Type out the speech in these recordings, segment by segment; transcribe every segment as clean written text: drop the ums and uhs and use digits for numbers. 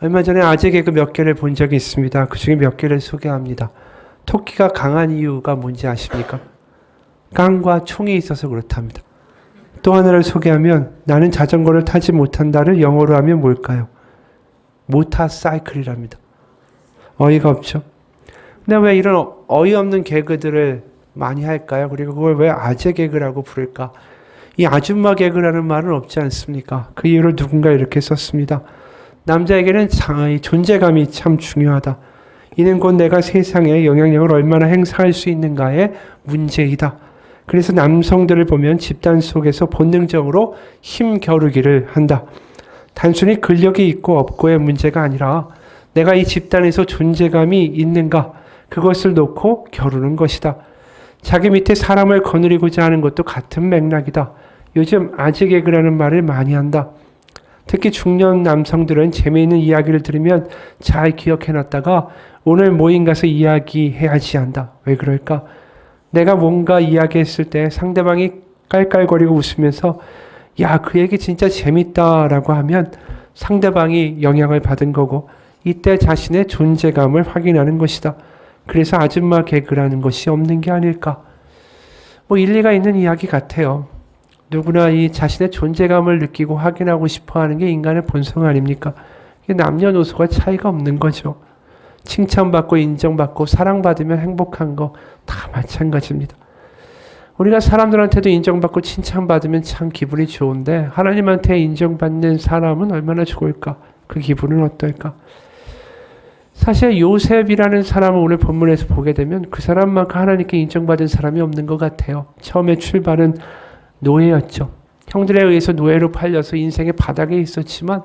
얼마 전에 아재 개그 몇 개를 본 적이 있습니다. 그 중에 몇 개를 소개합니다. 토끼가 강한 이유가 뭔지 아십니까? 깡과 총이 있어서 그렇답니다. 또 하나를 소개하면 나는 자전거를 타지 못한다를 영어로 하면 뭘까요? 모터사이클이랍니다. 어이가 없죠. 근데 왜 이런 어이없는 개그들을 많이 할까요? 그리고 그걸 왜 아재 개그라고 부를까? 이 아줌마 개그라는 말은 없지 않습니까? 그 이유를 누군가 이렇게 썼습니다. 남자에게는 존재감이 참 중요하다. 이는 곧 내가 세상에 영향력을 얼마나 행사할 수 있는가의 문제이다. 그래서 남성들을 보면 집단 속에서 본능적으로 힘겨루기를 한다. 단순히 근력이 있고 없고의 문제가 아니라 내가 이 집단에서 존재감이 있는가, 그것을 놓고 겨루는 것이다. 자기 밑에 사람을 거느리고자 하는 것도 같은 맥락이다. 요즘 아재 개그라는 말을 많이 한다. 특히 중년 남성들은 재미있는 이야기를 들으면 잘 기억해놨다가 오늘 모임 가서 이야기해야지 한다. 왜 그럴까? 내가 뭔가 이야기했을 때 상대방이 깔깔거리고 웃으면서 야, 그 얘기 진짜 재밌다라고 하면 상대방이 영향을 받은 거고, 이때 자신의 존재감을 확인하는 것이다. 그래서 아줌마 개그라는 것이 없는 게 아닐까. 일리가 있는 이야기 같아요. 누구나 이 자신의 존재감을 느끼고 확인하고 싶어하는 게 인간의 본성 아닙니까? 남녀노소가 차이가 없는 거죠. 칭찬받고 인정받고 사랑받으면 행복한 거 다 마찬가지입니다. 우리가 사람들한테도 인정받고 칭찬받으면 참 기분이 좋은데 하나님한테 인정받는 사람은 얼마나 좋을까? 그 기분은 어떨까? 사실 요셉이라는 사람을 오늘 본문에서 보게 되면 그 사람만큼 하나님께 인정받은 사람이 없는 것 같아요. 처음에 출발은 노예였죠. 형들에 의해서 노예로 팔려서 인생의 바닥에 있었지만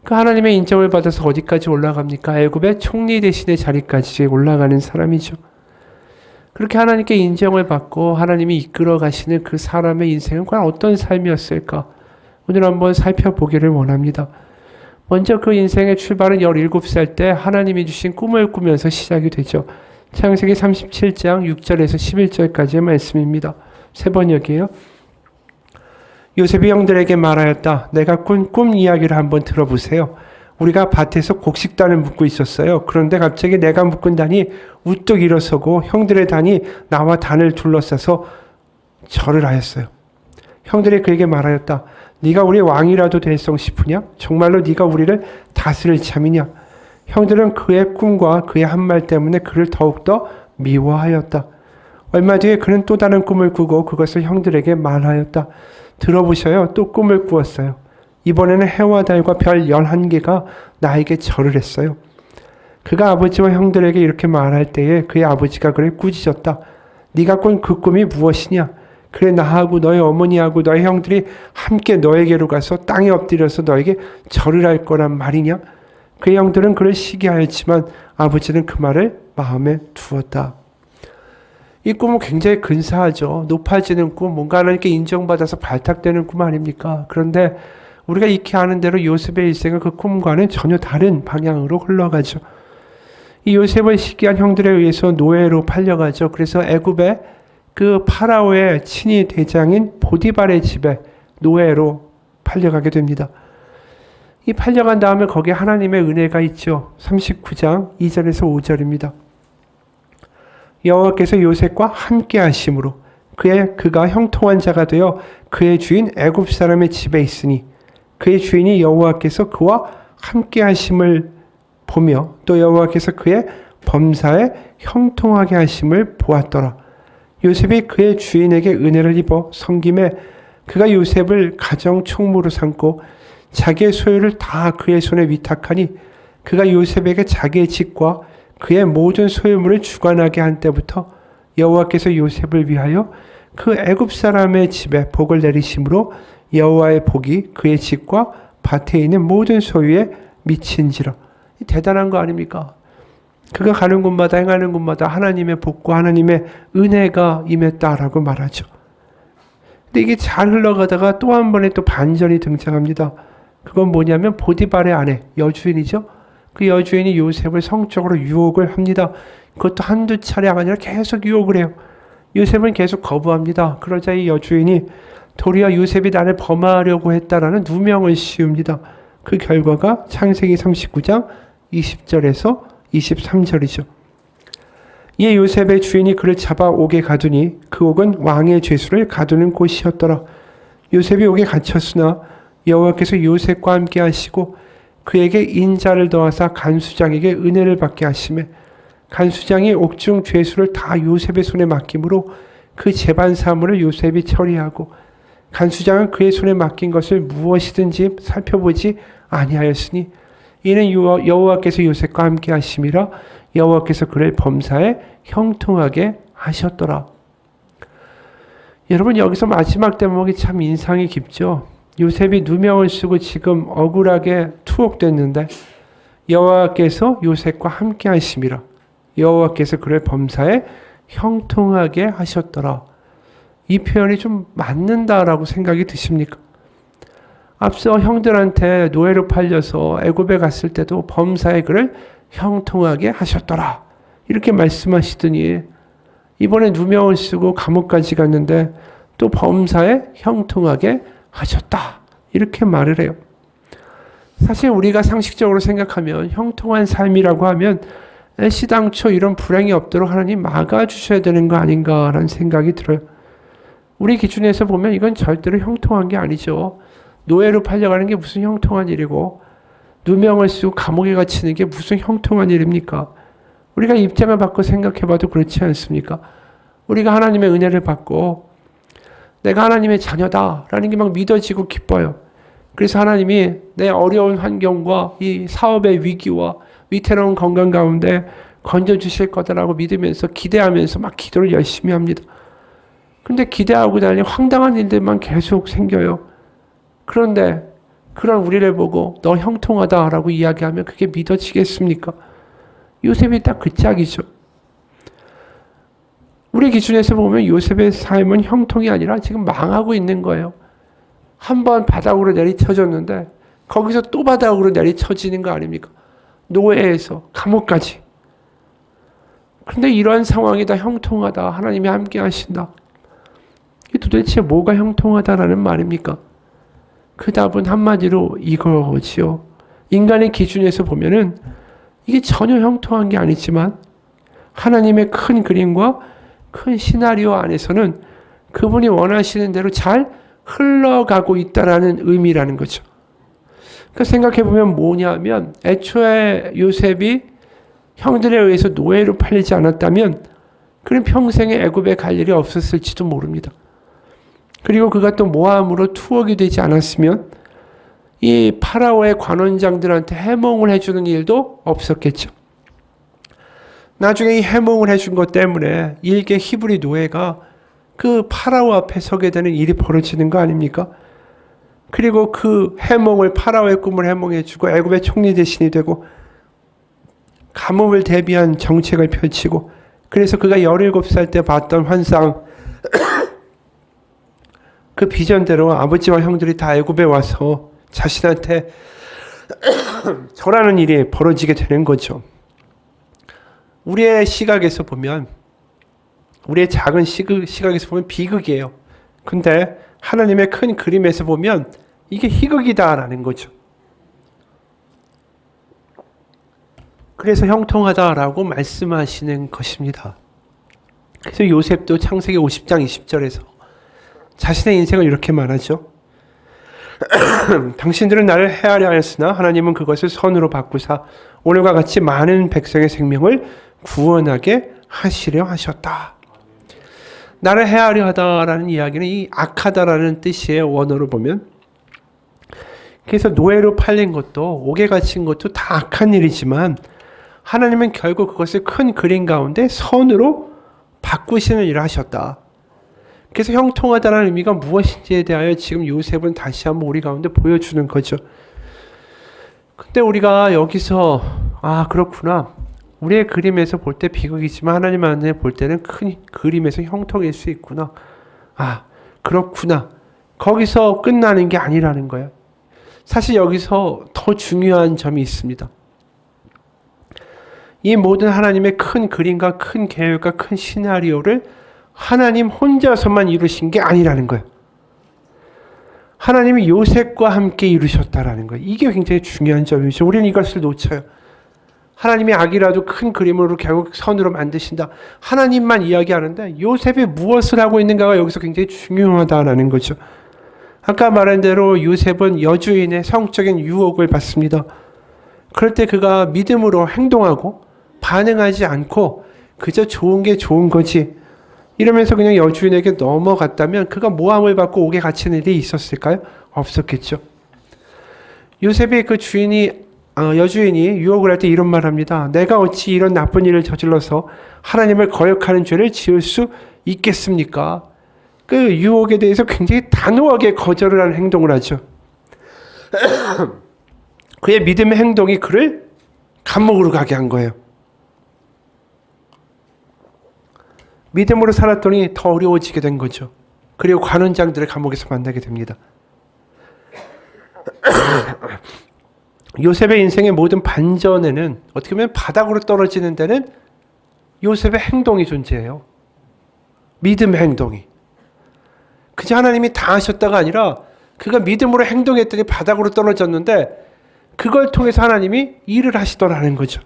그 하나님의 인정을 받아서 어디까지 올라갑니까? 애굽의 총리 대신의 자리까지 올라가는 사람이죠. 그렇게 하나님께 인정을 받고 하나님이 이끌어 가시는 그 사람의 인생은 과연 어떤 삶이었을까? 오늘 한번 살펴보기를 원합니다. 먼저 그 인생의 출발은 17살 때 하나님이 주신 꿈을 꾸면서 시작이 되죠. 창세기 37장 6절에서 11절까지의 말씀입니다. 세 번역이에요. 요셉이 형들에게 말하였다. 내가 꾼 꿈 이야기를 한번 들어보세요. 우리가 밭에서 곡식단을 묶고 있었어요. 그런데 갑자기 내가 묶은 단이 우뚝 일어서고 형들의 단이 나와 단을 둘러싸서 절을 하였어요. 형들이 그에게 말하였다. 네가 우리 왕이라도 될성 싶으냐? 정말로 네가 우리를 다스릴 참이냐? 형들은 그의 꿈과 그의 한 말 때문에 그를 더욱더 미워하였다. 얼마 뒤에 그는 또 다른 꿈을 꾸고 그것을 형들에게 말하였다. 들어보셔요. 또 꿈을 꾸었어요. 이번에는 해와 달과 별 11개가 나에게 절을 했어요. 그가 아버지와 형들에게 이렇게 말할 때에 그의 아버지가 그를 꾸짖었다. 네가 꾼 그 꿈이 무엇이냐? 그래, 나하고 너의 어머니하고 너의 형들이 함께 너에게로 가서 땅에 엎드려서 너에게 절을 할 거란 말이냐? 그의 형들은 그를 시기하였지만 아버지는 그 말을 마음에 두었다. 이 꿈은 굉장히 근사하죠. 높아지는 꿈, 뭔가 하나님께 인정받아서 발탁되는 꿈 아닙니까? 그런데 우리가 익히 아는 대로 요셉의 일생은 그 꿈과는 전혀 다른 방향으로 흘러가죠. 이 요셉을 시기한 형들에 의해서 노예로 팔려가죠. 그래서 애굽의 그 파라오의 친위 대장인 보디발의 집에 노예로 팔려가게 됩니다. 이 팔려간 다음에 거기에 하나님의 은혜가 있죠. 39장 2절에서 5절입니다. 여호와께서 요셉과 함께 하심으로 그가 형통한 자가 되어 그의 주인 애굽 사람의 집에 있으니 그의 주인이 여호와께서 그와 함께 하심을 보며 또 여호와께서 그의 범사에 형통하게 하심을 보았더라. 요셉이 그의 주인에게 은혜를 입어 섬김에 그가 요셉을 가정 총무로 삼고 자기의 소유를 다 그의 손에 위탁하니 그가 요셉에게 자기의 집과 그의 모든 소유물을 주관하게 한 때부터 여호와께서 요셉을 위하여 그 애굽 사람의 집에 복을 내리심으로 여호와의 복이 그의 집과 밭에 있는 모든 소유에 미친지라. 대단한 거 아닙니까? 그가 가는 곳마다 행하는 곳마다 하나님의 복과 하나님의 은혜가 임했다라고 말하죠. 근데 이게 잘 흘러가다가 또 한 번의 또 반전이 등장합니다. 그건 뭐냐면 보디발의 아내, 여주인이죠. 그 여주인이 요셉을 성적으로 유혹을 합니다. 그것도 한두 차례가 아니라 계속 유혹을 해요. 요셉은 계속 거부합니다. 그러자 이 여주인이 도리어 요셉이 나를 범하려고 했다라는 누명을 씌웁니다. 그 결과가 창세기 39장 20절에서 23절이죠. 이에 요셉의 주인이 그를 잡아 옥에 가두니 그 옥은 왕의 죄수를 가두는 곳이었더라. 요셉이 옥에 갇혔으나 여호와께서 요셉과 함께 하시고 그에게 인자를 더하사 간수장에게 은혜를 받게 하시매 간수장이 옥중 죄수를 다 요셉의 손에 맡김으로 그 재반 사물을 요셉이 처리하고 간수장은 그의 손에 맡긴 것을 무엇이든지 살펴보지 아니하였으니 이는 여호와께서 요셉과 함께 하심이라 여호와께서 그를 범사에 형통하게 하셨더라. 여러분, 여기서 마지막 대목이 참 인상이 깊죠. 요셉이 누명을 쓰고 지금 억울하게 투옥됐는데 여호와께서 요셉과 함께 하심이라 여호와께서 그를 범사에 형통하게 하셨더라. 이 표현이 좀 맞는다라고 생각이 드십니까? 앞서 형들한테 노예로 팔려서 애굽에 갔을 때도 범사에 그를 형통하게 하셨더라 이렇게 말씀하시더니 이번에 누명을 쓰고 감옥까지 갔는데 또 범사에 형통하게 하셨다 이렇게 말을 해요. 사실 우리가 상식적으로 생각하면 형통한 삶이라고 하면 시당초 이런 불행이 없도록 하나님 막아주셔야 되는 거 아닌가라는 생각이 들어요. 우리 기준에서 보면 이건 절대로 형통한 게 아니죠. 노예로 팔려가는 게 무슨 형통한 일이고 누명을 쓰고 감옥에 갇히는 게 무슨 형통한 일입니까? 우리가 입장을 바꿔 생각해봐도 그렇지 않습니까? 우리가 하나님의 은혜를 받고 내가 하나님의 자녀다라는 게 막 믿어지고 기뻐요. 그래서 하나님이 내 어려운 환경과 이 사업의 위기와 위태로운 건강 가운데 건져주실 거다라고 믿으면서 기대하면서 막 기도를 열심히 합니다. 근데 기대하고 달리 황당한 일들만 계속 생겨요. 그런데 그런 우리를 보고 너 형통하다라고 이야기하면 그게 믿어지겠습니까? 요셉이 딱 그 짝이죠. 우리 기준에서 보면 요셉의 삶은 형통이 아니라 지금 망하고 있는 거예요. 한번 바닥으로 내리쳐졌는데 거기서 또 바닥으로 내리쳐지는 거 아닙니까? 노예에서 감옥까지. 그런데 이러한 상황이 다 형통하다. 하나님이 함께 하신다. 이게 도대체 뭐가 형통하다라는 말입니까? 그 답은 한마디로 이거지요. 인간의 기준에서 보면은 이게 전혀 형통한 게 아니지만 하나님의 큰 그림과 큰 시나리오 안에서는 그분이 원하시는 대로 잘 흘러가고 있다라는 의미라는 거죠. 그러니까 생각해보면 뭐냐면 애초에 요셉이 형들에 의해서 노예로 팔리지 않았다면 그는 평생에 애굽에 갈 일이 없었을지도 모릅니다. 그리고 그가 또 모함으로 투옥이 되지 않았으면 이 파라오의 관원장들한테 해몽을 해주는 일도 없었겠죠. 나중에 이 해몽을 해준 것 때문에 일개 히브리 노예가 그 파라오 앞에 서게 되는 일이 벌어지는 거 아닙니까? 그리고 그 해몽을 파라오의 꿈을 해몽해주고 애굽의 총리 대신이 되고 가뭄을 대비한 정책을 펼치고 그래서 그가 17살 때 봤던 환상 그 비전대로 아버지와 형들이 다 애굽에 와서 자신한테 절하는 일이 벌어지게 되는 거죠. 우리의 시각에서 보면 우리의 작은 시각에서 보면 비극이에요. 근데 하나님의 큰 그림에서 보면 이게 희극이다라는 거죠. 그래서 형통하다라고 말씀하시는 것입니다. 그래서 요셉도 창세기 50장 20절에서 자신의 인생을 이렇게 말하죠. 당신들은 나를 해하려 하였으나 하나님은 그것을 선으로 바꾸사 오늘과 같이 많은 백성의 생명을 구원하게 하시려 하셨다. 나를 해하려 하다라는 이야기는 이 악하다라는 뜻이에요. 원어로 보면. 그래서 노예로 팔린 것도 옥에 갇힌 것도 다 악한 일이지만 하나님은 결국 그것을 큰 그림 가운데 선으로 바꾸시는 일을 하셨다. 그래서 형통하다는 의미가 무엇인지에 대하여 지금 요셉은 다시 한번 우리 가운데 보여주는 거죠. 근데 우리가 여기서 그렇구나. 우리의 그림에서 볼 때 비극이지만 하나님 안에 볼 때는 큰 그림에서 형통일 수 있구나. 그렇구나. 거기서 끝나는 게 아니라는 거예요. 사실 여기서 더 중요한 점이 있습니다. 이 모든 하나님의 큰 그림과 큰 계획과 큰 시나리오를 하나님 혼자서만 이루신 게 아니라는 거예요. 하나님이 요셉과 함께 이루셨다라는 거예요. 이게 굉장히 중요한 점이죠. 우리는 이것을 놓쳐요. 하나님이 악이라도 큰 그림으로 결국 선으로 만드신다. 하나님만 이야기하는데 요셉이 무엇을 하고 있는가가 여기서 굉장히 중요하다라는 거죠. 아까 말한 대로 요셉은 여주인의 성적인 유혹을 받습니다. 그럴 때 그가 믿음으로 행동하고 반응하지 않고 그저 좋은 게 좋은 거지 이러면서 그냥 여주인에게 넘어갔다면 그가 모함을 받고 옥에 갇힌 일이 있었을까요? 없었겠죠. 요셉이 그 여주인이 유혹을 할 때 이런 말 합니다. 내가 어찌 이런 나쁜 일을 저질러서 하나님을 거역하는 죄를 지을 수 있겠습니까? 그 유혹에 대해서 굉장히 단호하게 거절을 하는 행동을 하죠. 그의 믿음의 행동이 그를 감옥으로 가게 한 거예요. 믿음으로 살았더니 더 어려워지게 된 거죠. 그리고 관원장들을 감옥에서 만나게 됩니다. 요셉의 인생의 모든 반전에는 어떻게 보면 바닥으로 떨어지는 데는 요셉의 행동이 존재해요. 믿음의 행동이. 그저 하나님이 다 하셨다가 아니라 그가 믿음으로 행동했더니 바닥으로 떨어졌는데 그걸 통해서 하나님이 일을 하시더라는 거죠.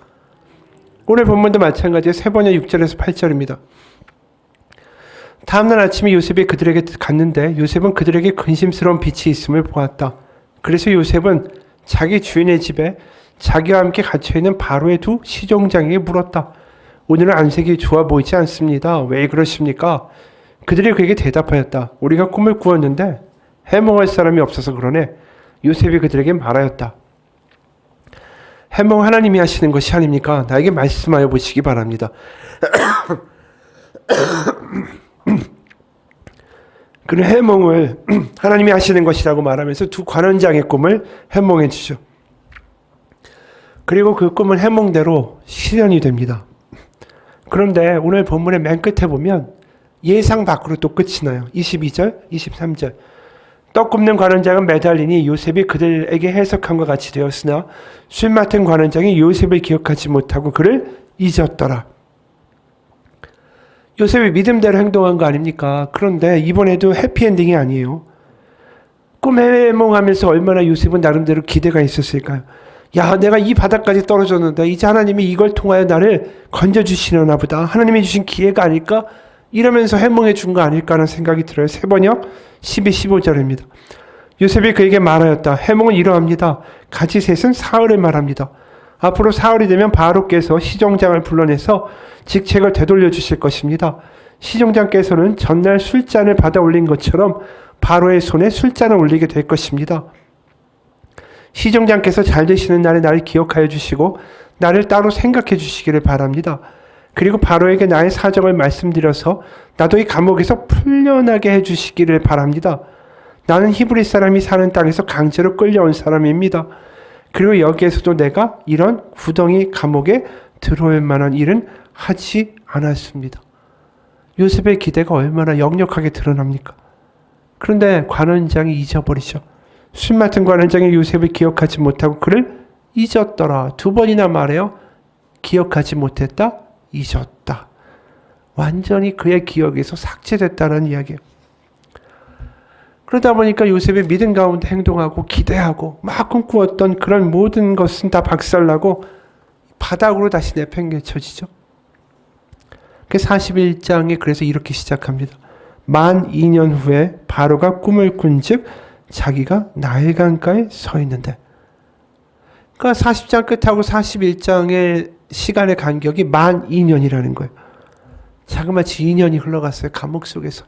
오늘 본문도 마찬가지예요. 세번역 6절에서 8절입니다. 다음날 아침에 요셉이 그들에게 갔는데 요셉은 그들에게 근심스러운 빛이 있음을 보았다. 그래서 요셉은 자기 주인의 집에 자기와 함께 갇혀있는 바로의 두 시종장에게 물었다. 오늘은 안색이 좋아 보이지 않습니다. 왜 그러십니까? 그들이 그에게 대답하였다. 우리가 꿈을 꾸었는데 해몽할 사람이 없어서 그러네. 요셉이 그들에게 말하였다. 해몽 하나님이 하시는 것이 아닙니까? 나에게 말씀하여 보시기 바랍니다. 그는 해몽을 하나님이 하시는 것이라고 말하면서 두 관원장의 꿈을 해몽해 주죠. 그리고 그 꿈은 해몽대로 실현이 됩니다. 그런데 오늘 본문의 맨 끝에 보면 예상 밖으로 또 끝이 나요. 22절, 23절. 떡 굽는 관원장은 매달리니 요셉이 그들에게 해석함과 같이 되었으나 술 맡은 관원장이 요셉을 기억하지 못하고 그를 잊었더라. 요셉이 믿음대로 행동한 거 아닙니까? 그런데 이번에도 해피엔딩이 아니에요. 꿈 해몽하면서 얼마나 요셉은 나름대로 기대가 있었을까요? 야, 내가 이 바닥까지 떨어졌는데 이제 하나님이 이걸 통하여 나를 건져주시려나 보다. 하나님이 주신 기회가 아닐까? 이러면서 해몽해 준 거 아닐까 하는 생각이 들어요. 세번역 12, 15절입니다. 요셉이 그에게 말하였다. 해몽은 이러합니다. 가지셋은 사흘을 말합니다. 앞으로 사흘이 되면 바로께서 시종장을 불러내서 직책을 되돌려 주실 것입니다. 시종장께서는 전날 술잔을 받아 올린 것처럼 바로의 손에 술잔을 올리게 될 것입니다. 시종장께서 잘 되시는 날에 나를 기억하여 주시고 나를 따로 생각해 주시기를 바랍니다. 그리고 바로에게 나의 사정을 말씀드려서 나도 이 감옥에서 풀려나게 해 주시기를 바랍니다. 나는 히브리 사람이 사는 땅에서 강제로 끌려온 사람입니다. 그리고 여기에서도 내가 이런 구덩이 감옥에 들어올 만한 일은 하지 않았습니다. 요셉의 기대가 얼마나 역력하게 드러납니까? 그런데 관원장이 잊어버리죠. 술 맡은 관원장이 요셉을 기억하지 못하고 그를 잊었더라. 두 번이나 말해요. 기억하지 못했다, 잊었다. 완전히 그의 기억에서 삭제됐다는 이야기예요. 그러다 보니까 요셉의 믿음 가운데 행동하고 기대하고 막 꿈꾸었던 그런 모든 것은 다 박살나고 바닥으로 다시 내팽개쳐지죠. 그 41장에 그래서 이렇게 시작합니다. 만 2년 후에 바로가 꿈을 꾼즉 자기가 나일강가에 서 있는데, 그러니까 40장 끝하고 41장의 시간의 간격이 만 2년이라는 거예요. 자그마치 2년이 흘러갔어요. 감옥 속에서.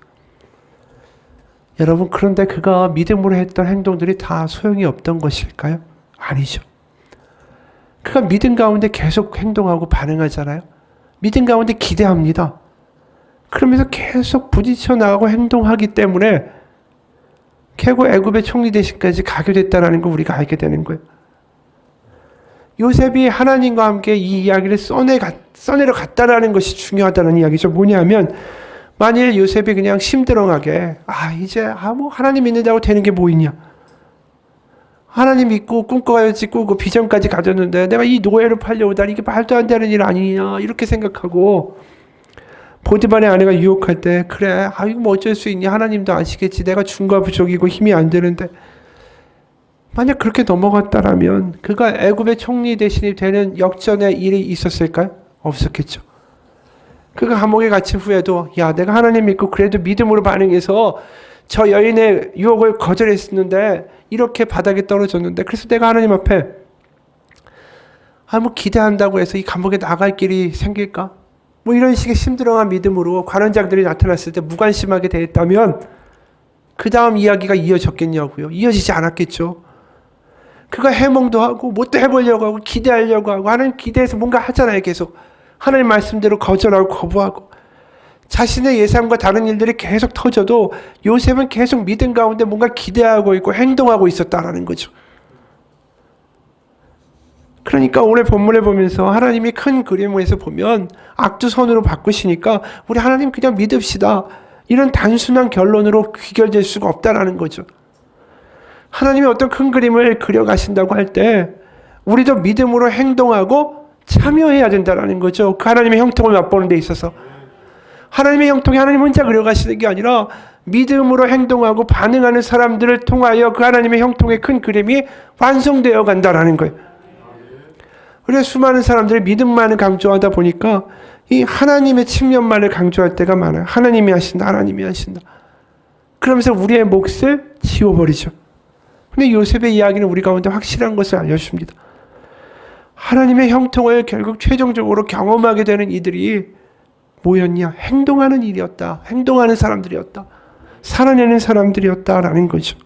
여러분, 그런데 그가 믿음으로 했던 행동들이 다 소용이 없던 것일까요? 아니죠. 그가 믿음 가운데 계속 행동하고 반응하잖아요. 믿음 가운데 기대합니다. 그러면서 계속 부딪혀 나가고 행동하기 때문에 결국 애굽의 총리 대신까지 가게 됐다는 걸 우리가 알게 되는 거예요. 요셉이 하나님과 함께 이 이야기를 써내려 갔다라는 것이 중요하다는 이야기죠. 뭐냐면 만일 요셉이 그냥 심드렁하게 이제 뭐 하나님 믿는다고 되는 게 뭐 있냐, 하나님 믿고 꿈꿔야지 꾸고 비전까지 가졌는데 내가 이 노예로 팔려오다니 이게 말도 안 되는 일 아니냐 이렇게 생각하고 보디발의 아내가 유혹할 때 그래 이거 뭐 어쩔 수 있니 하나님도 아시겠지 내가 중과 부족이고 힘이 안 되는데 만약 그렇게 넘어갔다라면 그가 애굽의 총리 대신이 되는 역전의 일이 있었을까요? 없었겠죠. 그가 감옥에 갇힌 후에도 야 내가 하나님 믿고 그래도 믿음으로 반응해서 저 여인의 유혹을 거절했었는데 이렇게 바닥에 떨어졌는데 그래서 내가 하나님 앞에 뭐 기대한다고 해서 이 감옥에 나갈 길이 생길까? 뭐 이런 식의 심드렁한 믿음으로 관원장들이 나타났을 때 무관심하게 대했다면 그 다음 이야기가 이어졌겠냐고요. 이어지지 않았겠죠. 그가 해몽도 하고 뭐 또 해보려고 하고 기대하려고 하고 하나님 기대해서 뭔가 하잖아요. 계속 하나님 말씀대로 거절하고 거부하고 자신의 예상과 다른 일들이 계속 터져도 요셉은 계속 믿음 가운데 뭔가 기대하고 있고 행동하고 있었다라는 거죠. 그러니까 오늘 본문을 보면서 하나님이 큰 그림에서 보면 악두선으로 바꾸시니까 우리 하나님 그냥 믿읍시다. 이런 단순한 결론으로 귀결될 수가 없다라는 거죠. 하나님이 어떤 큰 그림을 그려가신다고 할 때 우리도 믿음으로 행동하고 참여해야 된다는 거죠. 그 하나님의 형통을 맛보는 데 있어서 하나님의 형통이 하나님 혼자 그려가시는 게 아니라 믿음으로 행동하고 반응하는 사람들을 통하여 그 하나님의 형통의 큰 그림이 완성되어 간다는 거예요. 그래서 수많은 사람들이 믿음만을 강조하다 보니까 이 하나님의 측면만을 강조할 때가 많아요. 하나님이 하신다, 하나님이 하신다. 그러면서 우리의 몫을 지워버리죠. 근데 요셉의 이야기는 우리 가운데 확실한 것을 알려줍니다. 하나님의 형통을 결국 최종적으로 경험하게 되는 이들이 뭐였냐? 행동하는 일이었다. 행동하는 사람들이었다. 살아내는 사람들이었다라는 거죠.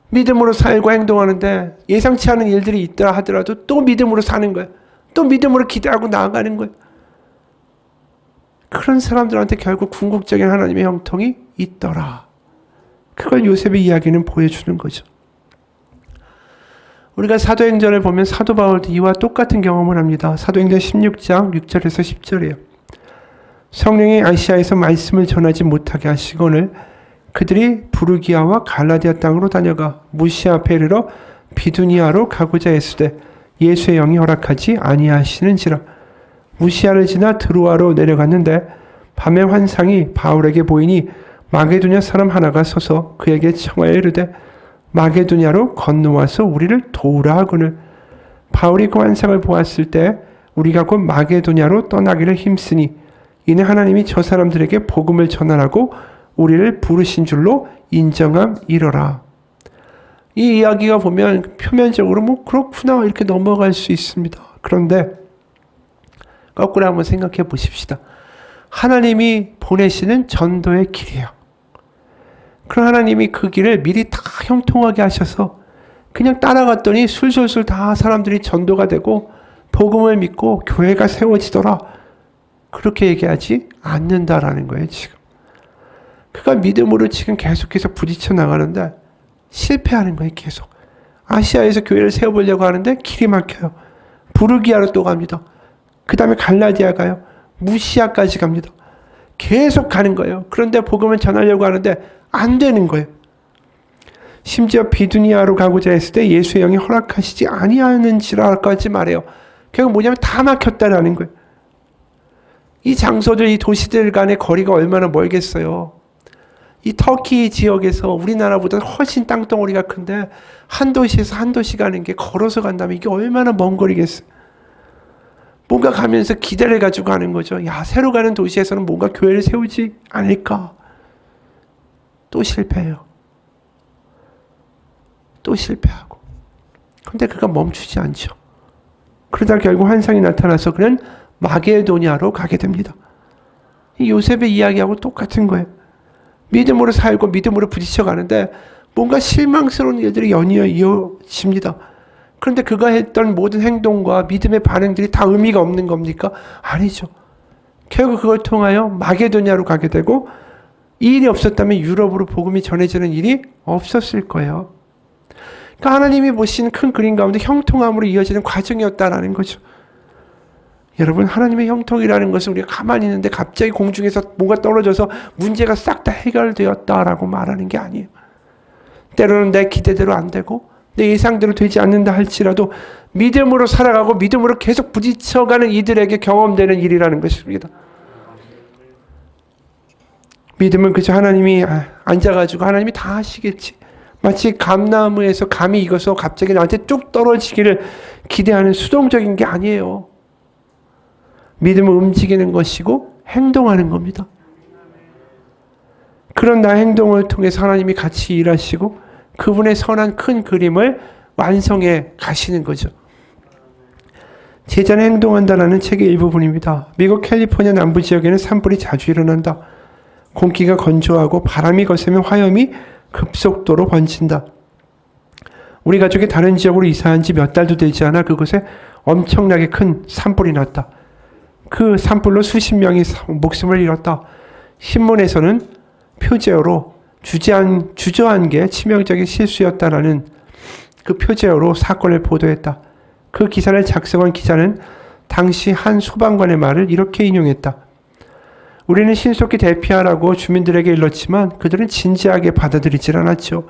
믿음으로 살고 행동하는데 예상치 않은 일들이 있다 하더라도 또 믿음으로 사는 거예요. 또 믿음으로 기대하고 나아가는 거예요. 그런 사람들한테 결국 궁극적인 하나님의 형통이 있더라. 그걸 요셉의 이야기는 보여주는 거죠. 우리가 사도행전을 보면 사도 바울도 이와 똑같은 경험을 합니다. 사도행전 16장 6절에서 10절이에요. 성령이 아시아에서 말씀을 전하지 못하게 하시거늘 그들이 부르기아와 갈라디아 땅으로 다녀가 무시아 앞에 이르러 비두니아로 가고자 했으되 예수의 영이 허락하지 아니하시는지라. 무시아를 지나 드로아로 내려갔는데 밤에 환상이 바울에게 보이니 마게도냐 사람 하나가 서서 그에게 청하여 이르되 마게도냐로 건너와서 우리를 도우라 하거늘 바울이 그 환상을 보았을 때 우리가 곧 마게도냐로 떠나기를 힘쓰니 이는 하나님이 저 사람들에게 복음을 전하라고 우리를 부르신 줄로 인정함이러라. 이 이야기가 보면 표면적으로 뭐 그렇구나 이렇게 넘어갈 수 있습니다. 그런데 거꾸로 한번 생각해 보십시다. 하나님이 보내시는 전도의 길이에요. 그럼 하나님이 그 길을 미리 다 형통하게 하셔서 그냥 따라갔더니 술술술 다 사람들이 전도가 되고 복음을 믿고 교회가 세워지더라. 그렇게 얘기하지 않는다라는 거예요, 지금. 그가 믿음으로 지금 계속해서 부딪혀 나가는데 실패하는 거예요, 계속. 아시아에서 교회를 세워보려고 하는데 길이 막혀요. 부르기아로 또 갑니다. 그 다음에 갈라디아 가요. 무시아까지 갑니다. 계속 가는 거예요. 그런데 복음을 전하려고 하는데 안 되는 거예요. 심지어 비두니아로 가고자 했을 때 예수의 영이 허락하시지 아니하는지라까지 말해요. 결국 뭐냐면 다 막혔다라는 거예요. 이 장소들, 이 도시들 간의 거리가 얼마나 멀겠어요. 이 터키 지역에서 우리나라보다 훨씬 땅덩어리가 큰데 한 도시에서 한 도시 가는 게 걸어서 간다면 이게 얼마나 먼 거리겠어요. 뭔가 가면서 기대를 가지고 가는 거죠. 야, 새로 가는 도시에서는 뭔가 교회를 세우지 않을까. 또 실패해요. 또 실패하고. 근데 그가 멈추지 않죠. 그러다 결국 환상이 나타나서 그는 마게도냐로 가게 됩니다. 이 요셉의 이야기하고 똑같은 거예요. 믿음으로 살고 믿음으로 부딪혀 가는데 뭔가 실망스러운 일들이 연이어 이어집니다. 그런데 그가 했던 모든 행동과 믿음의 반응들이 다 의미가 없는 겁니까? 아니죠. 결국 그걸 통하여 마게도냐로 가게 되고 이 일이 없었다면 유럽으로 복음이 전해지는 일이 없었을 거예요. 그러니까 하나님이 보신 큰 그림 가운데 형통함으로 이어지는 과정이었다라는 거죠. 여러분, 하나님의 형통이라는 것은 우리가 가만히 있는데 갑자기 공중에서 뭐가 떨어져서 문제가 싹 다 해결되었다라고 말하는 게 아니에요. 때로는 내 기대대로 안 되고 내 예상대로 되지 않는다 할지라도 믿음으로 살아가고 믿음으로 계속 부딪혀가는 이들에게 경험되는 일이라는 것입니다. 믿음은 그저 하나님이 앉아가지고 하나님이 다 하시겠지. 마치 감나무에서 감이 익어서 갑자기 나한테 뚝 떨어지기를 기대하는 수동적인 게 아니에요. 믿음은 움직이는 것이고 행동하는 겁니다. 그런 나의 행동을 통해서 하나님이 같이 일하시고 그분의 선한 큰 그림을 완성해 가시는 거죠. 제자는 행동한다라는 책의 일부분입니다. 미국 캘리포니아 남부 지역에는 산불이 자주 일어난다. 공기가 건조하고 바람이 거세면 화염이 급속도로 번진다. 우리 가족이 다른 지역으로 이사한 지 몇 달도 되지 않아 그곳에 엄청나게 큰 산불이 났다. 그 산불로 수십 명이 목숨을 잃었다. 신문에서는 표제어로 주저한 게 치명적인 실수였다라는 그 표제어로 사건을 보도했다. 그 기사를 작성한 기자는 당시 한 소방관의 말을 이렇게 인용했다. 우리는 신속히 대피하라고 주민들에게 일렀지만 그들은 진지하게 받아들이질 않았죠.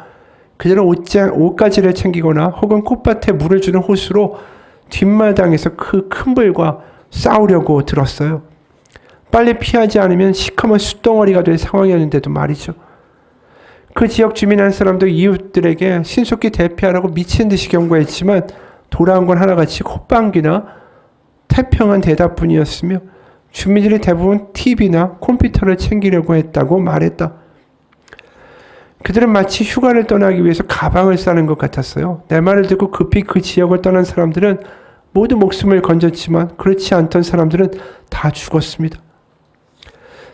그들은 옷가지를 챙기거나 혹은 꽃밭에 물을 주는 호수로 뒷마당에서 그 큰 불과 싸우려고 들었어요. 빨리 피하지 않으면 시커먼 숯덩어리가 될 상황이었는데도 말이죠. 그 지역 주민 한 사람도 이웃들에게 신속히 대피하라고 미친 듯이 경고했지만 돌아온 건 하나같이 콧방귀나 태평한 대답뿐이었으며 주민들이 대부분 TV나 컴퓨터를 챙기려고 했다고 말했다. 그들은 마치 휴가를 떠나기 위해서 가방을 싸는 것 같았어요. 내 말을 듣고 급히 그 지역을 떠난 사람들은 모두 목숨을 건졌지만 그렇지 않던 사람들은 다 죽었습니다.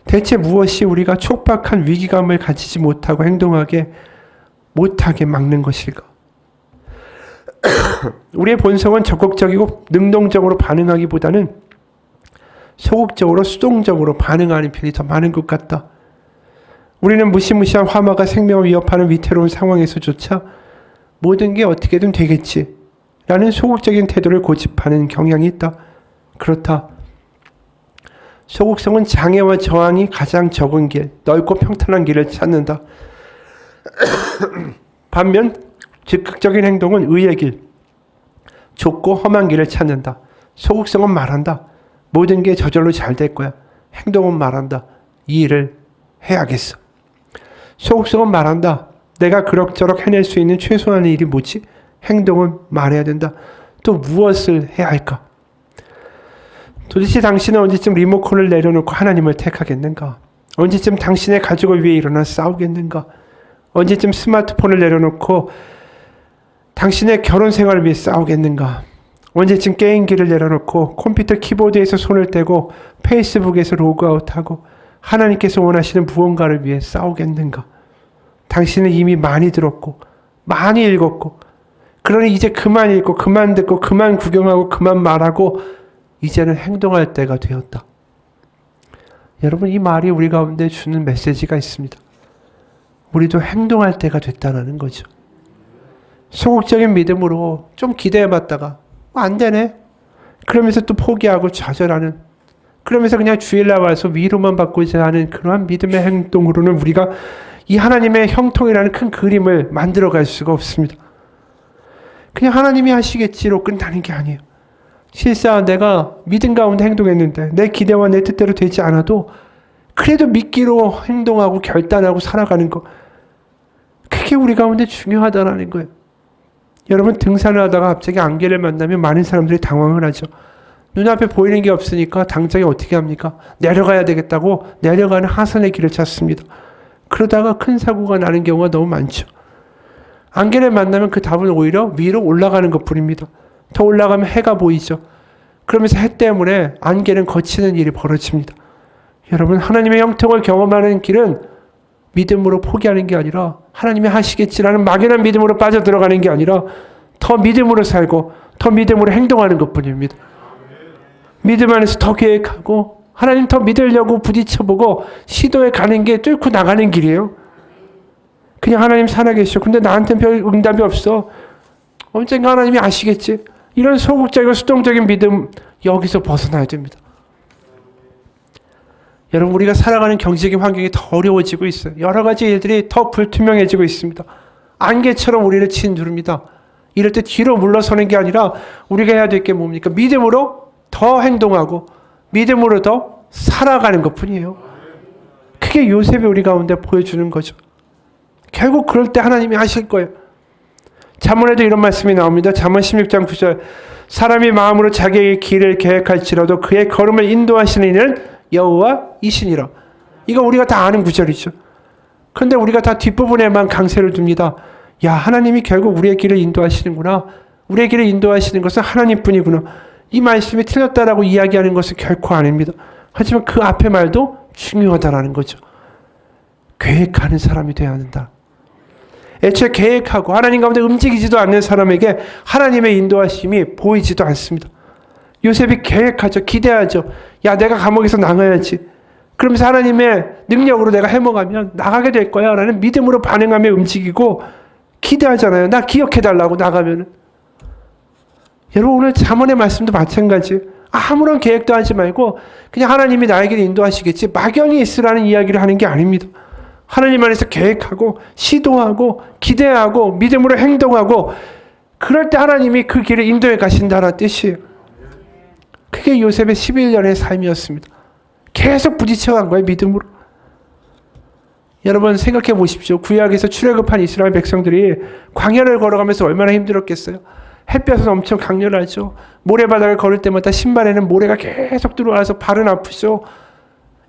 대체 무엇이 우리가 촉박한 위기감을 가지지 못하고 행동하게 못하게 막는 것일까? 우리의 본성은 적극적이고 능동적으로 반응하기보다는 소극적으로 수동적으로 반응하는 편이 더 많은 것 같다. 우리는 무시무시한 화마가 생명을 위협하는 위태로운 상황에서조차 모든 게 어떻게든 되겠지 라는 소극적인 태도를 고집하는 경향이 있다. 그렇다. 소극성은 장애와 저항이 가장 적은 길, 넓고 평탄한 길을 찾는다. 반면 적극적인 행동은 의의 길, 좁고 험한 길을 찾는다. 소극성은 말한다. 모든 게 저절로 잘 될 거야. 행동은 말한다. 이 일을 해야겠어. 소극성은 말한다. 내가 그럭저럭 해낼 수 있는 최소한의 일이 뭐지? 행동은 말해야 된다. 또 무엇을 해야 할까? 도대체 당신은 언제쯤 리모컨을 내려놓고 하나님을 택하겠는가? 언제쯤 당신의 가족을 위해 일어나 싸우겠는가? 언제쯤 스마트폰을 내려놓고 당신의 결혼 생활을 위해 싸우겠는가? 언제쯤 게임기를 내려놓고 컴퓨터 키보드에서 손을 떼고 페이스북에서 로그아웃하고 하나님께서 원하시는 무언가를 위해 싸우겠는가? 당신은 이미 많이 들었고 많이 읽었고 그러니 이제 그만 읽고 그만 듣고 그만 구경하고 그만 말하고 이제는 행동할 때가 되었다. 여러분, 이 말이 우리 가운데 주는 메시지가 있습니다. 우리도 행동할 때가 됐다는 거죠. 소극적인 믿음으로 좀 기대해봤다가 안 되네. 그러면서 또 포기하고 좌절하는, 그러면서 그냥 주일날 와서 위로만 받고자 하는 그러한 믿음의 행동으로는 우리가 이 하나님의 형통이라는 큰 그림을 만들어갈 수가 없습니다. 그냥 하나님이 하시겠지로 끝나는 게 아니에요. 실상 내가 믿음 가운데 행동했는데 내 기대와 내 뜻대로 되지 않아도 그래도 믿기로 행동하고 결단하고 살아가는 것, 그게 우리 가운데 중요하다는 거예요. 여러분, 등산을 하다가 갑자기 안개를 만나면 많은 사람들이 당황을 하죠. 눈앞에 보이는 게 없으니까 당장에 어떻게 합니까? 내려가야 되겠다고 내려가는 하산의 길을 찾습니다. 그러다가 큰 사고가 나는 경우가 너무 많죠. 안개를 만나면 그 답은 오히려 위로 올라가는 것뿐입니다. 더 올라가면 해가 보이죠. 그러면서 해 때문에 안개는 거치는 일이 벌어집니다. 여러분, 하나님의 형통을 경험하는 길은 믿음으로 포기하는 게 아니라 하나님이 하시겠지라는 막연한 믿음으로 빠져들어가는 게 아니라 더 믿음으로 살고 더 믿음으로 행동하는 것뿐입니다. 믿음 안에서 더 계획하고 하나님 더 믿으려고 부딪혀보고 시도해 가는 게 뚫고 나가는 길이에요. 그냥 하나님 살아계셔. 근데 나한테는 별 응답이 없어. 언젠가 하나님이 아시겠지. 이런 소극적이고 수동적인 믿음, 여기서 벗어나야 됩니다. 여러분, 우리가 살아가는 경제적인 환경이 더 어려워지고 있어요. 여러 가지 일들이 더 불투명해지고 있습니다. 안개처럼 우리를 짓누릅니다. 이럴 때 뒤로 물러서는 게 아니라 우리가 해야 될 게 뭡니까? 믿음으로 더 행동하고 믿음으로 더 살아가는 것뿐이에요. 그게 요셉이 우리 가운데 보여주는 거죠. 결국 그럴 때 하나님이 하실 거예요. 잠언에도 이런 말씀이 나옵니다. 잠언 16장 9절. 사람이 마음으로 자기의 길을 계획할지라도 그의 걸음을 인도하시는 이는 여호와이시니라. 이거 우리가 다 아는 구절이죠. 그런데 우리가 다 뒷부분에만 강세를 둡니다. 야, 하나님이 결국 우리의 길을 인도하시는구나. 우리의 길을 인도하시는 것은 하나님뿐이구나. 이 말씀이 틀렸다라고 이야기하는 것은 결코 아닙니다. 하지만 그 앞에 말도 중요하다라는 거죠. 계획하는 사람이 되어야 한다. 애초에 계획하고 하나님 가운데 움직이지도 않는 사람에게 하나님의 인도하심이 보이지도 않습니다. 요셉이 계획하죠. 기대하죠. 야, 내가 감옥에서 나가야지. 그러면서 하나님의 능력으로 내가 해먹으면 나가게 될 거야 라는 믿음으로 반응하며 움직이고 기대하잖아요. 나 기억해달라고 나가면은. 여러분, 오늘 잠언의 말씀도 마찬가지. 아무런 계획도 하지 말고 그냥 하나님이 나에게 인도하시겠지 막연히 있으라는 이야기를 하는 게 아닙니다. 하나님 안에서 계획하고 시도하고 기대하고 믿음으로 행동하고 그럴 때 하나님이 그 길을 인도해 가신다는 뜻이에요. 그게 요셉의 11년의 삶이었습니다. 계속 부딪혀간 거예요. 믿음으로. 여러분 생각해 보십시오. 구약에서 출애굽한 이스라엘 백성들이 광야를 걸어가면서 얼마나 힘들었겠어요. 햇볕은 엄청 강렬하죠. 모래바닥을 걸을 때마다 신발에는 모래가 계속 들어와서 발은 아프죠.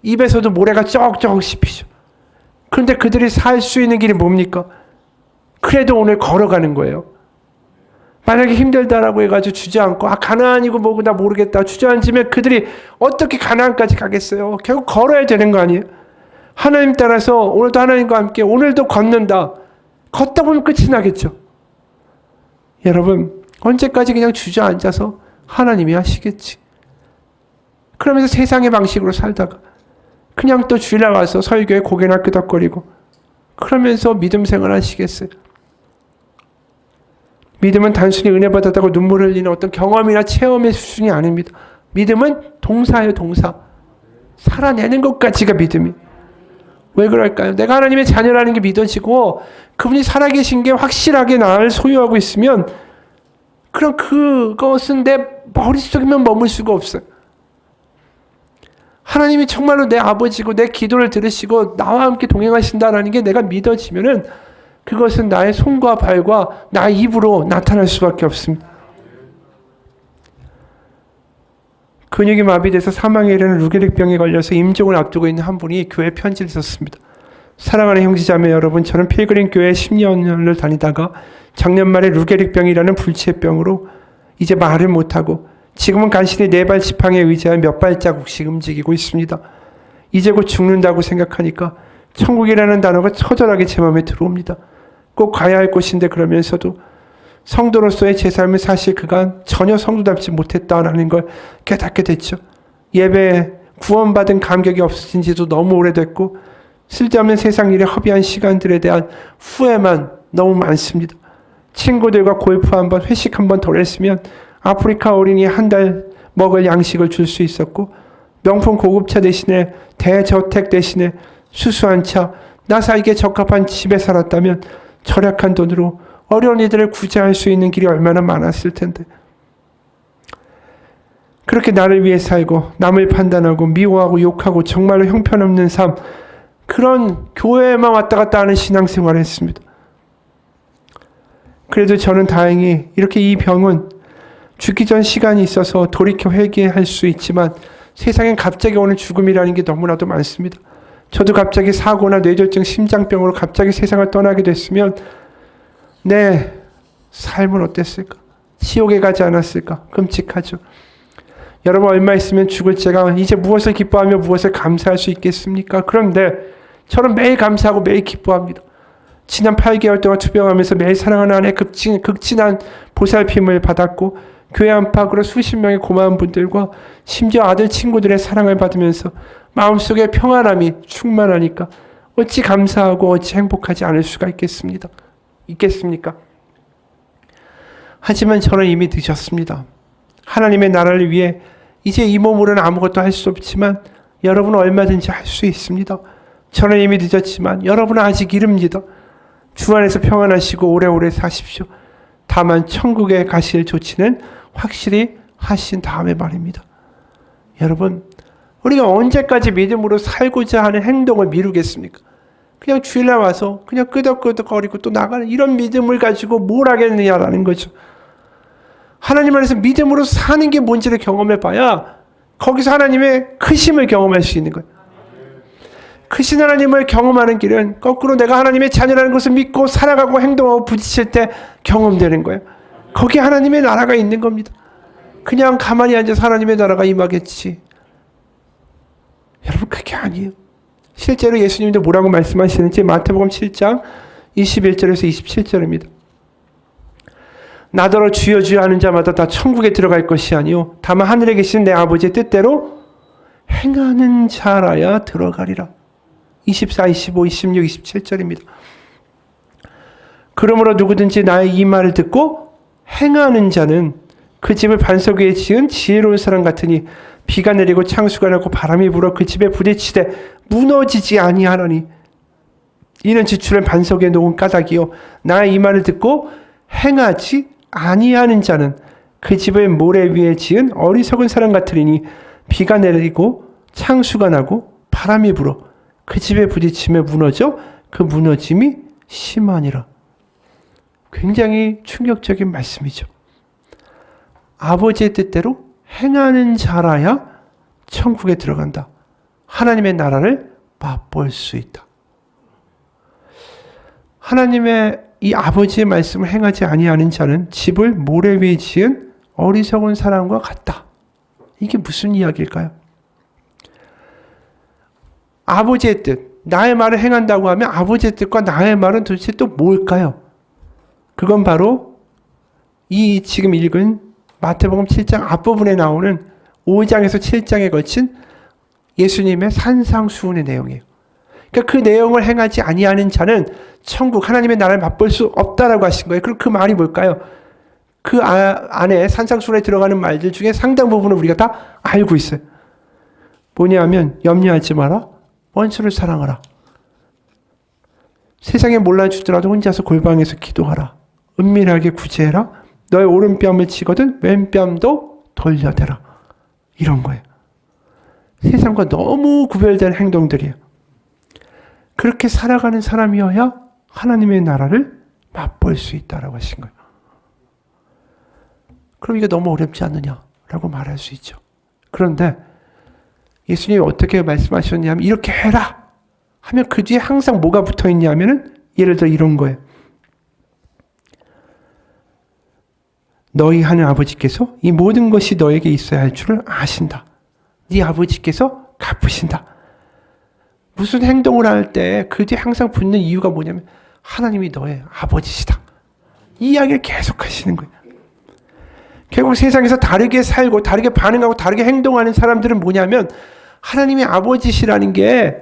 입에서도 모래가 쩍쩍 씹히죠. 그런데 그들이 살 수 있는 길이 뭡니까? 그래도 오늘 걸어가는 거예요. 만약에 힘들다라고 해가지고 주저앉고 가나안이고 뭐고 나 모르겠다 주저앉으면 그들이 어떻게 가나안까지 가겠어요? 결국 걸어야 되는 거 아니에요? 하나님 따라서 오늘도 하나님과 함께 오늘도 걷는다. 걷다 보면 끝이 나겠죠. 여러분 언제까지 그냥 주저앉아서 하나님이 하시겠지. 그러면서 세상의 방식으로 살다가 그냥 또 주일날 와서 설교에 고개나 끄덕거리고 그러면서 믿음 생활 하시겠어요? 믿음은 단순히 은혜 받았다고 눈물 흘리는 어떤 경험이나 체험의 수준이 아닙니다. 믿음은 동사예요, 동사. 살아내는 것까지가 믿음이. 왜 그럴까요? 내가 하나님의 자녀라는 게 믿어지고 그분이 살아계신 게 확실하게 나를 소유하고 있으면 그럼 그것은 내 머릿속에만 머물 수가 없어요. 하나님이 정말로 내 아버지고 내 기도를 들으시고 나와 함께 동행하신다라는 게 내가 믿어지면은 그것은 나의 손과 발과 나의 입으로 나타날 수밖에 없습니다. 근육이 마비돼서 사망에 이르는 루게릭병에 걸려서 임종을 앞두고 있는 한 분이 교회 편지를 썼습니다. 사랑하는 형제자매 여러분, 저는 필그림 교회 10년을 다니다가 작년 말에 루게릭병이라는 불치병으로 이제 말을 못하고 지금은 간신히 네 발 지팡이에 의지하여 몇 발자국씩 움직이고 있습니다. 이제 곧 죽는다고 생각하니까 천국이라는 단어가 처절하게 제 마음에 들어옵니다. 꼭 가야 할 곳인데 그러면서도 성도로서의 제 삶은 사실 그간 전혀 성도답지 못했다라는 걸 깨닫게 됐죠. 예배에 구원받은 감격이 없어진 지도 너무 오래됐고 쓸데없는 세상 일에 허비한 시간들에 대한 후회만 너무 많습니다. 친구들과 골프 한번 회식 한번 덜 했으면 아프리카 어린이 한 달 먹을 양식을 줄 수 있었고 명품 고급차 대신에 대저택 대신에 수수한 차, 나 살기에 적합한 집에 살았다면 절약한 돈으로 어린이들을 구제할 수 있는 길이 얼마나 많았을 텐데. 그렇게 나를 위해 살고 남을 판단하고 미워하고 욕하고 정말로 형편없는 삶, 그런 교회에만 왔다 갔다 하는 신앙생활을 했습니다. 그래도 저는 다행히 이렇게 이 병은 죽기 전 시간이 있어서 돌이켜 회개할 수 있지만 세상엔 갑자기 오는 죽음이라는 게 너무나도 많습니다. 저도 갑자기 사고나 뇌졸중, 심장병으로 갑자기 세상을 떠나게 됐으면 내 삶은 어땠을까? 지옥에 가지 않았을까? 끔찍하죠. 여러분 얼마 있으면 죽을 제가 이제 무엇을 기뻐하며 무엇을 감사할 수 있겠습니까? 그런데 저는 매일 감사하고 매일 기뻐합니다. 지난 8개월 동안 투병하면서 매일 사랑하는 아내 극진한 보살핌을 받았고 교회 안팎으로 수십 명의 고마운 분들과 심지어 아들 친구들의 사랑을 받으면서 마음속에 평안함이 충만하니까 어찌 감사하고 어찌 행복하지 않을 수가 있겠습니까? 하지만 저는 이미 늦었습니다. 하나님의 나라를 위해 이제 이 몸으로는 아무것도 할 수 없지만 여러분은 얼마든지 할 수 있습니다. 저는 이미 늦었지만 여러분은 아직 이릅니다. 주 안에서 평안하시고 오래오래 사십시오. 다만 천국에 가실 조치는 확실히 하신 다음에 말입니다. 여러분 우리가 언제까지 믿음으로 살고자 하는 행동을 미루겠습니까? 그냥 주일날 와서 그냥 끄덕끄덕거리고 또 나가는 이런 믿음을 가지고 뭘 하겠느냐라는 거죠. 하나님 안에서 믿음으로 사는 게 뭔지를 경험해봐야 거기서 하나님의 크심을 경험할 수 있는 거예요. 크신 하나님을 경험하는 길은 거꾸로 내가 하나님의 자녀라는 것을 믿고 살아가고 행동하고 부딪힐 때 경험되는 거예요. 거기에 하나님의 나라가 있는 겁니다. 그냥 가만히 앉아서 하나님의 나라가 임하겠지. 여러분 그게 아니에요. 실제로 예수님도 뭐라고 말씀하시는지 마태복음 7장 21절에서 27절입니다. 나더러 주여 주여 하는 자마다 다 천국에 들어갈 것이 아니요 다만 하늘에 계신 내 아버지의 뜻대로 행하는 자라야 들어가리라. 24, 25, 26, 27절입니다. 그러므로 누구든지 나의 이 말을 듣고 행하는 자는 그 집을 반석 위에 지은 지혜로운 사람 같으니 비가 내리고 창수가 나고 바람이 불어 그 집에 부딪히되 무너지지 아니하나니 이는 지출한 반석에 놓은 까닭이요 나의 이 말을 듣고 행하지 아니하는 자는 그 집을 모래 위에 지은 어리석은 사람 같으리니 비가 내리고 창수가 나고 바람이 불어 그 집에 부딪히며 무너져 그 무너짐이 심하니라. 굉장히 충격적인 말씀이죠. 아버지의 뜻대로 행하는 자라야 천국에 들어간다. 하나님의 나라를 맛볼 수 있다. 하나님의 이 아버지의 말씀을 행하지 아니하는 자는 집을 모래 위에 지은 어리석은 사람과 같다. 이게 무슨 이야기일까요? 아버지의 뜻, 나의 말을 행한다고 하면 아버지의 뜻과 나의 말은 도대체 또 뭘까요? 그건 바로 이 지금 읽은 마태복음 7장 앞부분에 나오는 5장에서 7장에 거친 예수님의 산상수훈의 내용이에요. 그러니까 그 내용을 행하지 아니하는 자는 천국 하나님의 나라를 맛볼 수 없다라고 하신 거예요. 그럼 그 말이 뭘까요? 그 안에 산상수훈에 들어가는 말들 중에 상당 부분을 우리가 다 알고 있어요. 뭐냐면 염려하지 마라. 원수를 사랑하라. 세상에 몰라주더라도 혼자서 골방에서 기도하라. 은밀하게 구제해라. 너의 오른뺨을 치거든 왼뺨도 돌려대라. 이런 거예요. 세상과 너무 구별된 행동들이에요. 그렇게 살아가는 사람이어야 하나님의 나라를 맛볼 수 있다라고 하신 거예요. 그럼 이게 너무 어렵지 않느냐라고 말할 수 있죠. 그런데 예수님이 어떻게 말씀하셨냐면 이렇게 해라 하면 그 뒤에 항상 뭐가 붙어 있냐면은 예를 들어 이런 거예요. 너희 하는 아버지께서 이 모든 것이 너에게 있어야 할 줄을 아신다. 네 아버지께서 갚으신다. 무슨 행동을 할 때 그 뒤에 항상 붙는 이유가 뭐냐면 하나님이 너의 아버지시다. 이 이야기를 계속 하시는 거예요. 결국 세상에서 다르게 살고 다르게 반응하고 다르게 행동하는 사람들은 뭐냐면 하나님의 아버지시라는 게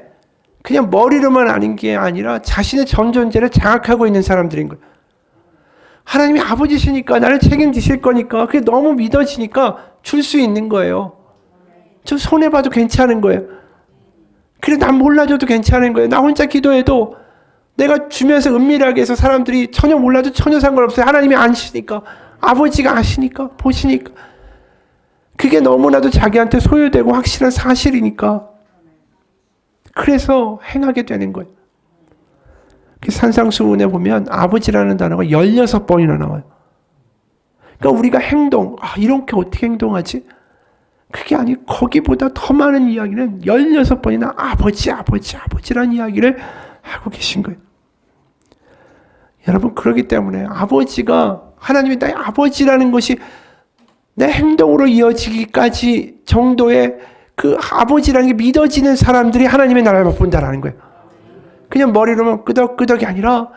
그냥 머리로만 아는 게 아니라 자신의 전 존재를 장악하고 있는 사람들인 거예요. 하나님이 아버지시니까 나를 책임지실 거니까 그게 너무 믿어지니까 줄 수 있는 거예요. 좀 손해봐도 괜찮은 거예요. 그래 난 몰라줘도 괜찮은 거예요. 나 혼자 기도해도 내가 주면서 은밀하게 해서 사람들이 전혀 몰라도 전혀 상관없어요. 하나님이 아시니까 아버지가 아시니까 보시니까 그게 너무나도 자기한테 소유되고 확실한 사실이니까 그래서 행하게 되는 거예요. 그 산상수훈에 보면 아버지라는 단어가 16번이나 나와요. 그러니까 우리가 행동, 이렇게 어떻게 행동하지? 그게 아니고 거기보다 더 많은 이야기는 16번이나 아버지라는 이야기를 하고 계신 거예요. 여러분 그렇기 때문에 아버지가 하나님이 나의 아버지라는 것이 내 행동으로 이어지기까지 정도의 그 아버지라는 게 믿어지는 사람들이 하나님의 나라를 맛본다라는 거예요. 그냥 머리로만 끄덕끄덕이 아니라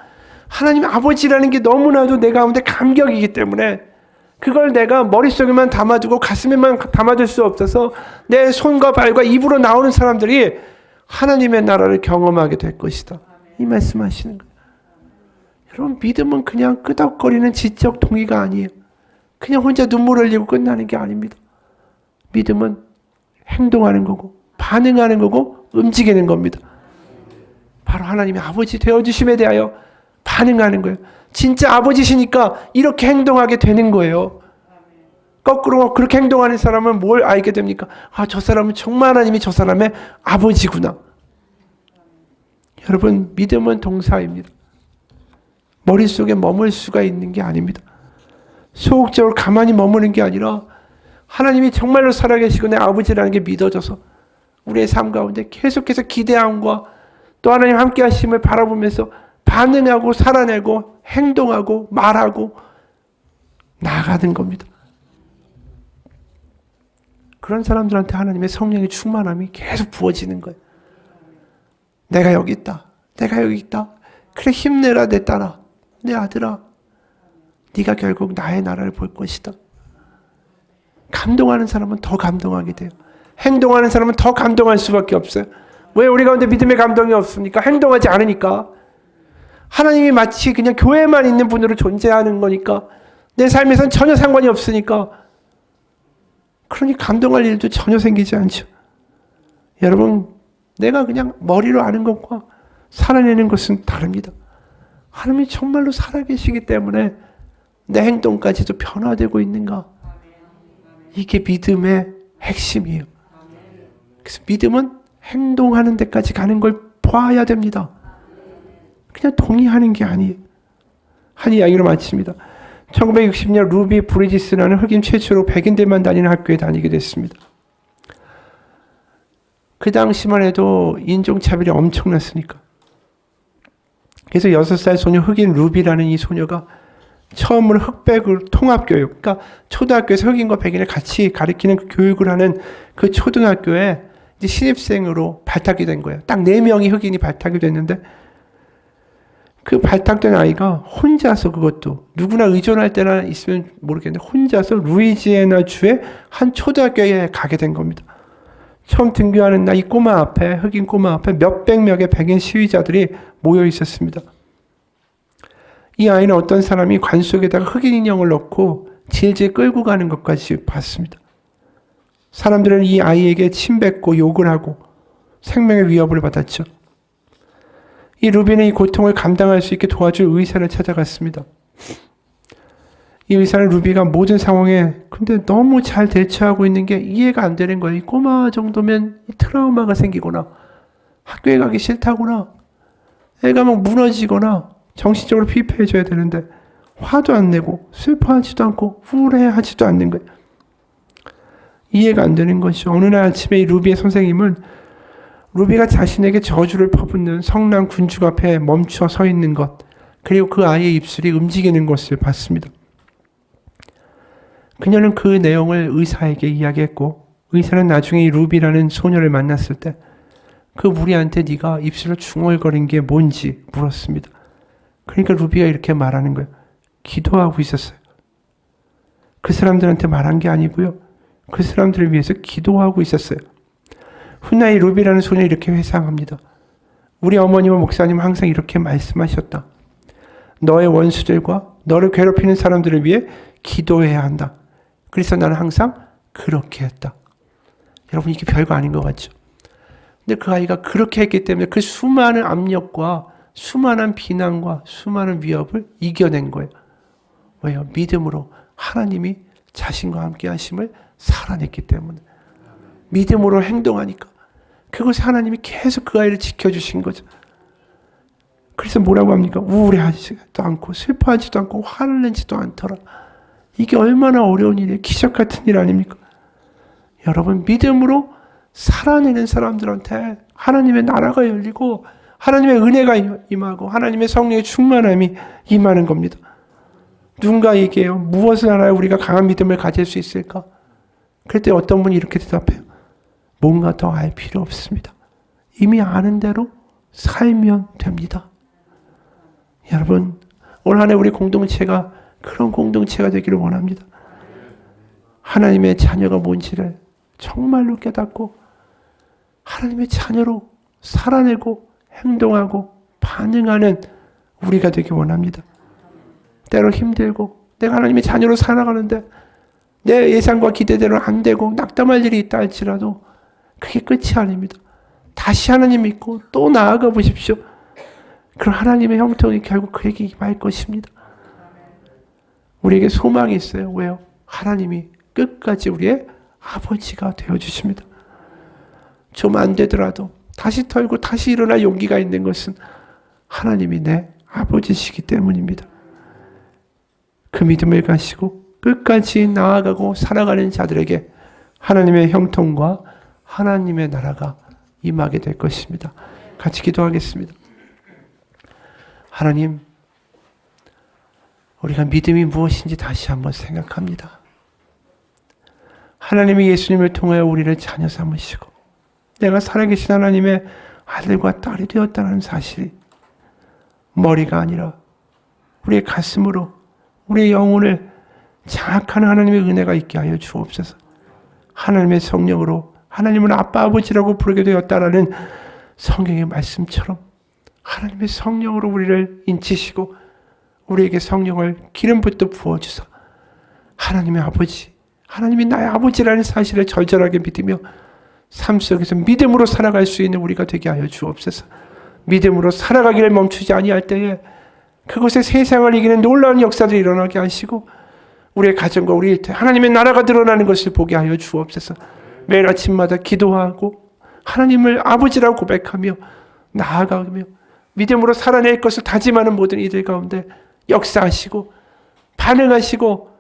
하나님의 아버지라는 게 너무나도 내 가운데 감격이기 때문에 그걸 내가 머릿속에만 담아두고 가슴에만 담아둘 수 없어서 내 손과 발과 입으로 나오는 사람들이 하나님의 나라를 경험하게 될 것이다. 이 말씀하시는 거예요. 여러분 믿음은 그냥 끄덕거리는 지적 동의가 아니에요. 그냥 혼자 눈물 흘리고 끝나는 게 아닙니다. 믿음은 행동하는 거고 반응하는 거고 움직이는 겁니다. 바로 하나님의 아버지 되어주심에 대하여 반응하는 거예요. 진짜 아버지시니까 이렇게 행동하게 되는 거예요. 거꾸로 그렇게 행동하는 사람은 뭘 알게 됩니까? 아, 저 사람은 정말 하나님이 저 사람의 아버지구나. 여러분, 믿음은 동사입니다. 머릿속에 머물 수가 있는 게 아닙니다. 소극적으로 가만히 머무는 게 아니라 하나님이 정말로 살아계시고 내 아버지라는 게 믿어져서 우리의 삶 가운데 계속해서 기대함과 또 하나님 함께 하심을 바라보면서 반응하고 살아내고 행동하고 말하고 나아가는 겁니다. 그런 사람들한테 하나님의 성령의 충만함이 계속 부어지는 거예요. 내가 여기 있다. 내가 여기 있다. 그래, 힘내라 내 딸아. 내 아들아. 네가 결국 나의 나라를 볼 것이다. 감동하는 사람은 더 감동하게 돼요. 행동하는 사람은 더 감동할 수밖에 없어요. 왜 우리 가운데 믿음의 감동이 없습니까? 행동하지 않으니까. 하나님이 마치 그냥 교회만 있는 분으로 존재하는 거니까. 내 삶에선 전혀 상관이 없으니까. 그러니 감동할 일도 전혀 생기지 않죠. 여러분, 내가 그냥 머리로 아는 것과 살아내는 것은 다릅니다. 하나님이 정말로 살아계시기 때문에 내 행동까지도 변화되고 있는가? 이게 믿음의 핵심이에요. 그래서 믿음은 행동하는 데까지 가는 걸 봐야 됩니다. 그냥 동의하는 게 아니에요. 한 이야기로 마칩니다. 1960년 루비 브리지스라는 흑인 최초로 백인들만 다니는 학교에 다니게 됐습니다. 그 당시만 해도 인종차별이 엄청났으니까. 그래서 6살 소녀 흑인 루비라는 이 소녀가 처음으로 흑백을 통합교육, 그러니까 초등학교에서 흑인과 백인을 같이 가르치는 그 교육을 하는 그 초등학교에 이제 신입생으로 발탁이 된 거예요. 딱 4명이 흑인이 발탁이 됐는데 그 발탁된 아이가 혼자서, 그것도 누구나 의존할 때나 있으면 모르겠는데 혼자서 루이지애나 주의 한 초등학교에 가게 된 겁니다. 처음 등교하는 날 이 꼬마 앞에, 흑인 꼬마 앞에 몇백 명의 백인 시위자들이 모여 있었습니다. 이 아이는 어떤 사람이 관 속에다가 흑인 인형을 넣고 질질 끌고 가는 것까지 봤습니다. 사람들은 이 아이에게 침뱉고 욕을 하고 생명의 위협을 받았죠. 이 루비는 이 고통을 감당할 수 있게 도와줄 의사를 찾아갔습니다. 이 의사는 루비가 모든 상황에 근데 너무 잘 대처하고 있는 게 이해가 안 되는 거예요. 이 꼬마 정도면 트라우마가 생기거나 학교에 가기 싫다거나 애가 막 무너지거나 정신적으로 피폐해져야 되는데 화도 안 내고 슬퍼하지도 않고 우울해하지도 않는 거예요. 이해가 안 되는 것이죠. 어느 날 아침에 이 루비의 선생님은 루비가 자신에게 저주를 퍼붓는 성난 군중 앞에 멈춰 서 있는 것, 그리고 그 아이의 입술이 움직이는 것을 봤습니다. 그녀는 그 내용을 의사에게 이야기했고, 의사는 나중에 이 루비라는 소녀를 만났을 때 그 무리한테 네가 입술을 중얼거린 게 뭔지 물었습니다. 그러니까 루비가 이렇게 말하는 거예요. 기도하고 있었어요. 그 사람들한테 말한 게 아니고요. 그 사람들을 위해서 기도하고 있었어요. 훗날 이 루비라는 소녀 이렇게 회상합니다. 우리 어머님과 목사님은 항상 이렇게 말씀하셨다. 너의 원수들과 너를 괴롭히는 사람들을 위해 기도해야 한다. 그래서 나는 항상 그렇게 했다. 여러분, 이게 별거 아닌 것 같죠? 근데 그 아이가 그렇게 했기 때문에 그 수많은 압력과 수많은 비난과 수많은 위협을 이겨낸 거예요. 왜요? 믿음으로 하나님이 자신과 함께 하심을 살아냈기 때문에. 믿음으로 행동하니까. 그것에 하나님이 계속 그 아이를 지켜주신 거죠. 그래서 뭐라고 합니까? 우울해하지도 않고 슬퍼하지도 않고 화를 내지도 않더라. 이게 얼마나 어려운 일이에요. 기적 같은 일 아닙니까? 여러분, 믿음으로 살아내는 사람들한테 하나님의 나라가 열리고 하나님의 은혜가 임하고 하나님의 성령의 충만함이 임하는 겁니다. 누군가 얘기해요. 무엇을 알아야 우리가 강한 믿음을 가질 수 있을까? 그럴 때 어떤 분이 이렇게 대답해요. 뭔가 더 알 필요 없습니다. 이미 아는 대로 살면 됩니다. 여러분, 올 한 해 우리 공동체가 그런 공동체가 되기를 원합니다. 하나님의 자녀가 뭔지를 정말로 깨닫고 하나님의 자녀로 살아내고 행동하고 반응하는 우리가 되기 원합니다. 때로 힘들고 내가 하나님의 자녀로 살아가는데 내 예상과 기대대로 안 되고 낙담할 일이 있다 할지라도 그게 끝이 아닙니다. 다시 하나님 믿고 또 나아가 보십시오. 그럼 하나님의 형통이 결국 그에게 임할 것입니다. 우리에게 소망이 있어요. 왜요? 하나님이 끝까지 우리의 아버지가 되어주십니다. 좀 안 되더라도 다시 털고 다시 일어날 용기가 있는 것은 하나님이 내 아버지시기 때문입니다. 그 믿음을 가지고 끝까지 나아가고 살아가는 자들에게 하나님의 형통과 하나님의 나라가 임하게 될 것입니다. 같이 기도하겠습니다. 하나님, 우리가 믿음이 무엇인지 다시 한번 생각합니다. 하나님이 예수님을 통하여 우리를 자녀 삼으시고 내가 살아계신 하나님의 아들과 딸이 되었다는 사실이 머리가 아니라 우리의 가슴으로 우리의 영혼을 장악하는 하나님의 은혜가 있게 하여 주옵소서. 하나님의 성령으로 하나님은 아빠 아버지라고 부르게 되었다라는 성경의 말씀처럼 하나님의 성령으로 우리를 인치시고 우리에게 성령을 기름부터 부어주사 하나님의 아버지, 하나님이 나의 아버지라는 사실을 절절하게 믿으며 삶 속에서 믿음으로 살아갈 수 있는 우리가 되게 하여 주옵소서. 믿음으로 살아가기를 멈추지 아니할 때에 그곳에 세상을 이기는 놀라운 역사들이 일어나게 하시고 우리의 가정과 우리 일터 하나님의 나라가 드러나는 것을 보게 하여 주옵소서. 매일 아침마다 기도하고 하나님을 아버지라고 고백하며 나아가며 믿음으로 살아낼 것을 다짐하는 모든 이들 가운데 역사하시고 반응하시고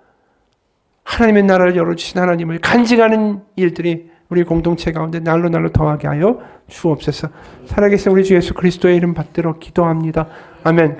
하나님의 나라를 열어주신 하나님을 간증하는 일들이 우리 공동체 가운데 날로 더하게 하여 주옵소서. 살아계신 우리 주 예수 그리스도의 이름 받들어 기도합니다. 아멘.